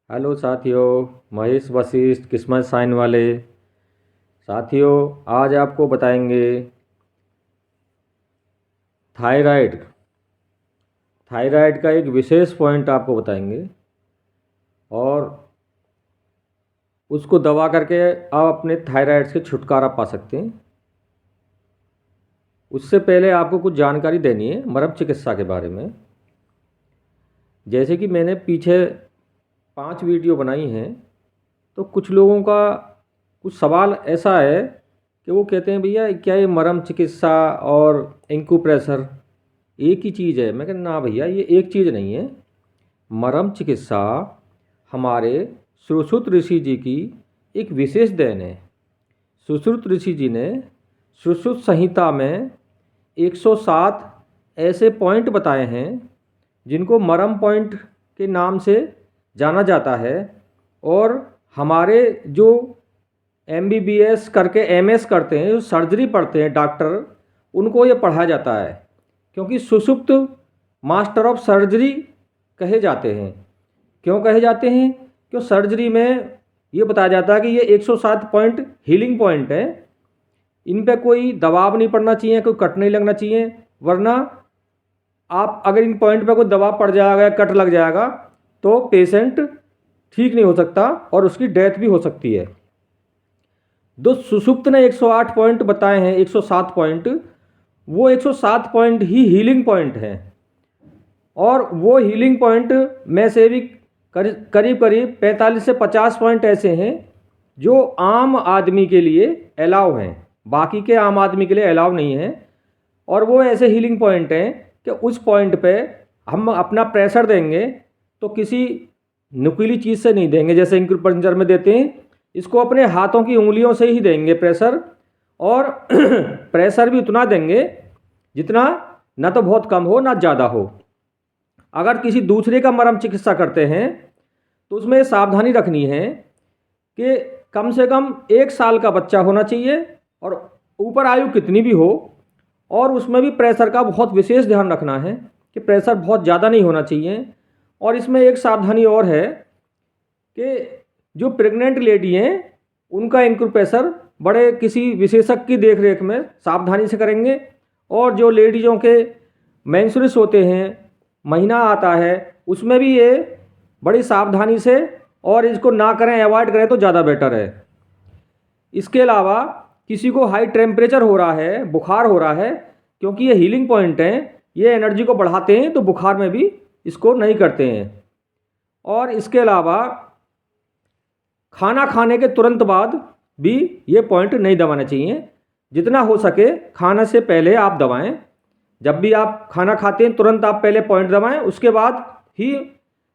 Hello साथियों। महेश वशिष्ठ किस्मत sign वाले साथियों, आज आपको बताएंगे थायराइड। थायराइड का एक विशेष पॉइंट आपको बताएंगे और उसको दबा करके आप अपने थायराइड से छुटकारा पा सकते हैं। उससे पहले आपको कुछ जानकारी देनी है मरम चिकित्सा के बारे में। जैसे कि मैंने पीछे 5 वीडियो बनाई हैं, तो कुछ लोगों का कुछ सवाल ऐसा है कि वो कहते हैं भैया क्या ये मरम चिकित्सा और इंकुप्रेशर एक ही चीज़ है। मैं कहता ना भैया, ये एक चीज़ नहीं है। मरम चिकित्सा हमारे सुश्रुत ऋषि जी की एक विशेष देन है। सुश्रुत ऋषि जी ने सुश्रुत संहिता में 107 ऐसे पॉइंट बताए हैं जिनको मरम पॉइंट के नाम से जाना जाता है। और हमारे जो MBBS करके MS करते हैं, जो सर्जरी पढ़ते हैं डॉक्टर, उनको ये पढ़ाया जाता है, क्योंकि सुषुप्त मास्टर ऑफ सर्जरी कहे जाते हैं। क्यों कहे जाते हैं? क्यों सर्जरी में ये बताया जाता है कि ये 107 पॉइंट हीलिंग पॉइंट है। इन पे कोई दबाव नहीं पड़ना चाहिए, कोई कट नहीं लगना चाहिए, वरना आप अगर इन पॉइंट पे कोई दबाव पड़ जाएगा, कट लग जाएगा, तो पेशेंट ठीक नहीं हो सकता और उसकी डेथ भी हो सकती है। जो सुषुप्त ने 108 पॉइंट बताए हैं, 107 पॉइंट, वो 107 पॉइंट ही हीलिंग पॉइंट हैं। और वो हीलिंग पॉइंट में से भी करीब करीब 45 से 50 पॉइंट ऐसे हैं जो आम आदमी के लिए अलाउ हैं, बाकी के आम आदमी के लिए अलाउ नहीं है। और वो ऐसे हीलिंग पॉइंट हैं कि उस पॉइंट पे हम अपना प्रेशर देंगे तो किसी नुकीली चीज़ से नहीं देंगे, जैसे इंक्यूपंक्चर में देते हैं। इसको अपने हाथों की उंगलियों से ही देंगे प्रेशर, और प्रेशर भी उतना देंगे जितना ना तो बहुत कम हो ना ज़्यादा हो। अगर किसी दूसरे का मरम चिकित्सा करते हैं तो उसमें सावधानी रखनी है कि कम से कम 1 साल का बच्चा होना चाहिए, और ऊपर आयु कितनी भी हो। और उसमें भी प्रेशर का बहुत विशेष ध्यान रखना है कि प्रेशर बहुत ज़्यादा नहीं होना चाहिए। और इसमें एक सावधानी और है कि जो प्रेग्नेंट लेडी हैं उनका इंक्यूबेशन बड़े किसी विशेषज्ञ की देखरेख में सावधानी से करेंगे। और जो लेडीज़ों के मेंस्ट्रुअस होते हैं, महीना आता है, उसमें भी ये बड़ी सावधानी से और इसको ना करें, अवॉइड करें तो ज़्यादा बेटर है। इसके अलावा किसी को हाई टेम्परेचर हो रहा है, बुखार हो रहा है, क्योंकि ये हीलिंग पॉइंट हैं, ये एनर्जी को बढ़ाते हैं, तो बुखार में भी इसको नहीं करते हैं। और इसके अलावा खाना खाने के तुरंत बाद भी ये पॉइंट नहीं दबाना चाहिए। जितना हो सके खाने से पहले आप दबाएं। जब भी आप खाना खाते हैं तुरंत आप पहले पॉइंट दबाएं, उसके बाद ही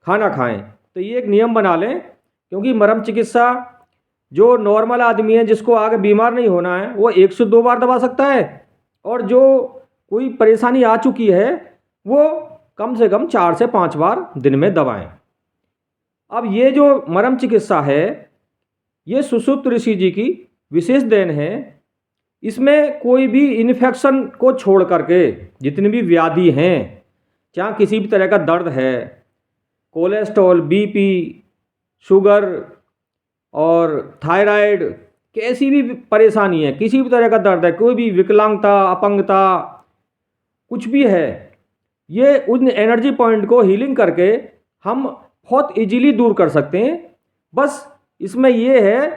खाना खाएं। तो ये एक नियम बना लें, क्योंकि मरम चिकित्सा जो नॉर्मल आदमी है जिसको आगे बीमार नहीं होना है, वो 102 बार दबा सकता है, और जो कोई परेशानी आ चुकी है वो कम से कम 4 से 5 बार दिन में दबाएं। अब ये जो मरम चिकित्सा है, ये सुश्रुत ऋषि जी की विशेष देन है। इसमें कोई भी इन्फेक्शन को छोड़ करके जितनी भी व्याधि हैं, चाहे किसी भी तरह का दर्द है, कोलेस्ट्रॉल, BP, शुगर और थायराइड, कैसी भी परेशानी है, किसी भी तरह का दर्द है, कोई भी विकलांगता, अपंगता, कुछ भी है, ये उन एनर्जी पॉइंट को हीलिंग करके हम बहुत इजीली दूर कर सकते हैं। बस इसमें ये है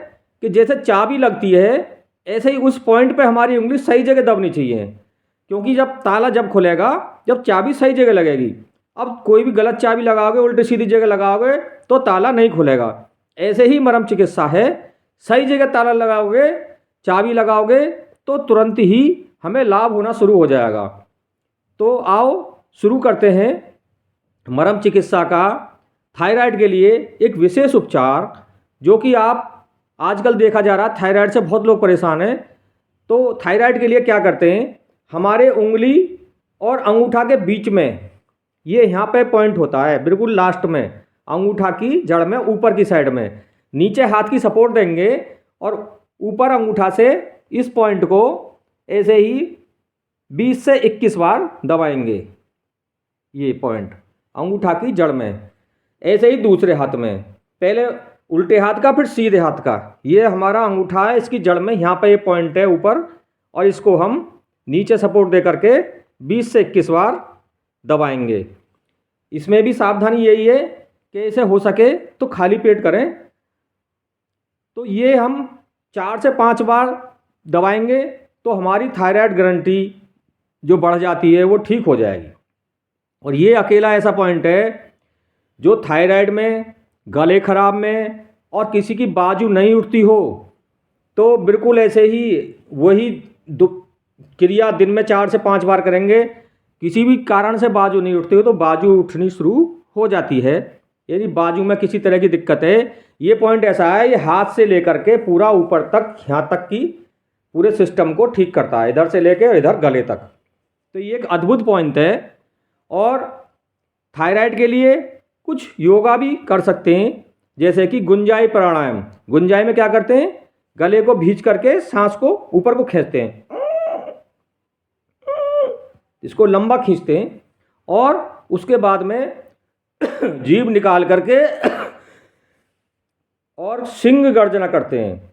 कि जैसे चाबी लगती है, ऐसे ही उस पॉइंट पे हमारी उंगली सही जगह दबनी चाहिए, क्योंकि जब ताला जब खुलेगा, जब चाबी सही जगह लगेगी। अब कोई भी गलत चाबी लगाओगे, उल्टी सीधी जगह लगाओगे, तो ताला नहीं खुलेगा। ऐसे ही मरम चिकित्सा है, सही जगह ताला लगाओगे, चाबी लगाओगे, तो तुरंत ही हमें लाभ होना शुरू हो जाएगा। तो आओ शुरू करते हैं मरम चिकित्सा का थायराइड के लिए एक विशेष उपचार, जो कि आप आजकल देखा जा रहा है थायराइड से बहुत लोग परेशान हैं। तो थायराइड के लिए क्या करते हैं, हमारे उंगली और अंगूठा के बीच में, ये यहाँ पे पॉइंट होता है बिल्कुल लास्ट में, अंगूठा की जड़ में ऊपर की साइड में, नीचे हाथ की सपोर्ट देंगे और ऊपर अंगूठा से इस पॉइंट को ऐसे ही 20 से 21 बार दबाएंगे। ये पॉइंट अंगूठा की जड़ में, ऐसे ही दूसरे हाथ में पहले उल्टे हाथ का फिर सीधे हाथ का, ये हमारा अंगूठा है, इसकी जड़ में यहाँ पे ये पॉइंट है ऊपर, और इसको हम नीचे सपोर्ट दे करके 20 से 21 बार दबाएंगे। इसमें भी सावधानी यही है कि इसे हो सके तो खाली पेट करें। तो ये हम 4 से 5 बार दबाएंगे तो हमारी थायराइड ग्रंथि जो बढ़ जाती है वो ठीक हो जाएगी। और ये अकेला ऐसा पॉइंट है जो थायराइड में, गले खराब में और किसी की बाजू नहीं उठती हो तो बिल्कुल ऐसे ही वही क्रिया दिन में 4 से 5 बार करेंगे, किसी भी कारण से बाजू नहीं उठती हो तो बाजू उठनी शुरू हो जाती है। यदि बाजू में किसी तरह की दिक्कत है, ये पॉइंट ऐसा है, ये हाथ से लेकर के पूरा ऊपर तक, यहाँ तक की पूरे सिस्टम को ठीक करता है, इधर से लेकर इधर गले तक। तो ये एक अद्भुत पॉइंट है। और थायराइड के लिए कुछ योगा भी कर सकते हैं, जैसे कि गुंजाई प्राणायाम। गुंजाई में क्या करते हैं, गले को भींच करके सांस को ऊपर को खींचते हैं, इसको लंबा खींचते हैं और उसके बाद में जीभ निकाल करके और सिंह गर्जना करते हैं।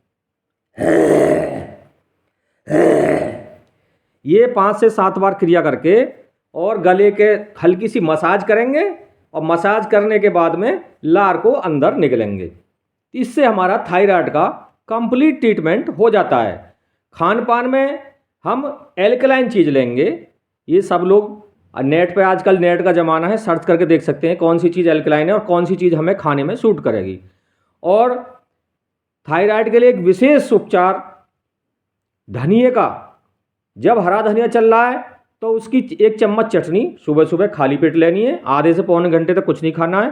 ये 5 से 7 बार क्रिया करके और गले के हल्की सी मसाज करेंगे और मसाज करने के बाद में लार को अंदर निकलेंगे। इससे हमारा थायराइड का कंप्लीट ट्रीटमेंट हो जाता है। खान पान में हम एल्कलाइन चीज़ लेंगे। ये सब लोग नेट पे, आजकल नेट का ज़माना है, सर्च करके देख सकते हैं कौन सी चीज़ एल्कलाइन है और कौन सी चीज़ हमें खाने में सूट करेगी। और थायराइड के लिए एक विशेष उपचार धनिए का, जब हरा धनिया चल रहा है तो उसकी 1 चम्मच चटनी सुबह सुबह खाली पेट लेनी है, आधे से पौने घंटे तक कुछ नहीं खाना है।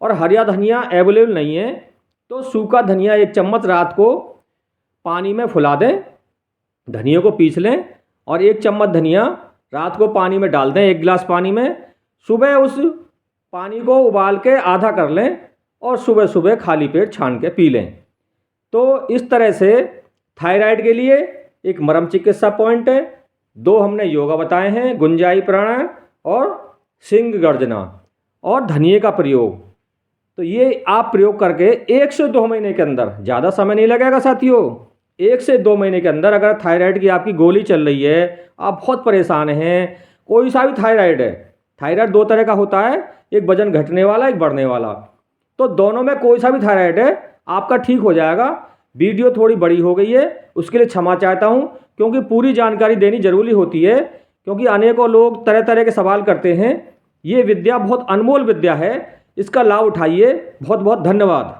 और हरा धनिया अवेलेबल नहीं है तो सूखा धनिया 1 चम्मच रात को पानी में फुला दें, धनिया को पीस लें और 1 चम्मच धनिया रात को पानी में डाल दें, 1 गिलास पानी में। सुबह उस पानी को उबाल के आधा कर लें और सुबह सुबह खाली पेट छान के पी लें। तो इस तरह से थायराइड के लिए एक मरम चिकित्सा पॉइंट है, 2 हमने योगा बताए हैं, गुंजाई प्राणायाम और सिंह गर्जना और धनिए का प्रयोग। तो ये आप प्रयोग करके 1 से 2 महीने के अंदर, ज़्यादा समय नहीं लगेगा साथियों, 1 से 2 महीने के अंदर अगर थायराइड की आपकी गोली चल रही है, आप बहुत परेशान हैं, कोई सा भी थायराइड है, थायराइड 2 तरह का होता है, एक वजन घटने वाला, एक बढ़ने वाला, तो दोनों में कोई सा भी थायराइड है आपका ठीक हो जाएगा। वीडियो थोड़ी बड़ी हो गई है, उसके लिए क्षमा चाहता हूँ, क्योंकि पूरी जानकारी देनी जरूरी होती है, क्योंकि अनेकों लोग तरह तरह के सवाल करते हैं। ये विद्या बहुत अनमोल विद्या है, इसका लाभ उठाइए। बहुत बहुत धन्यवाद।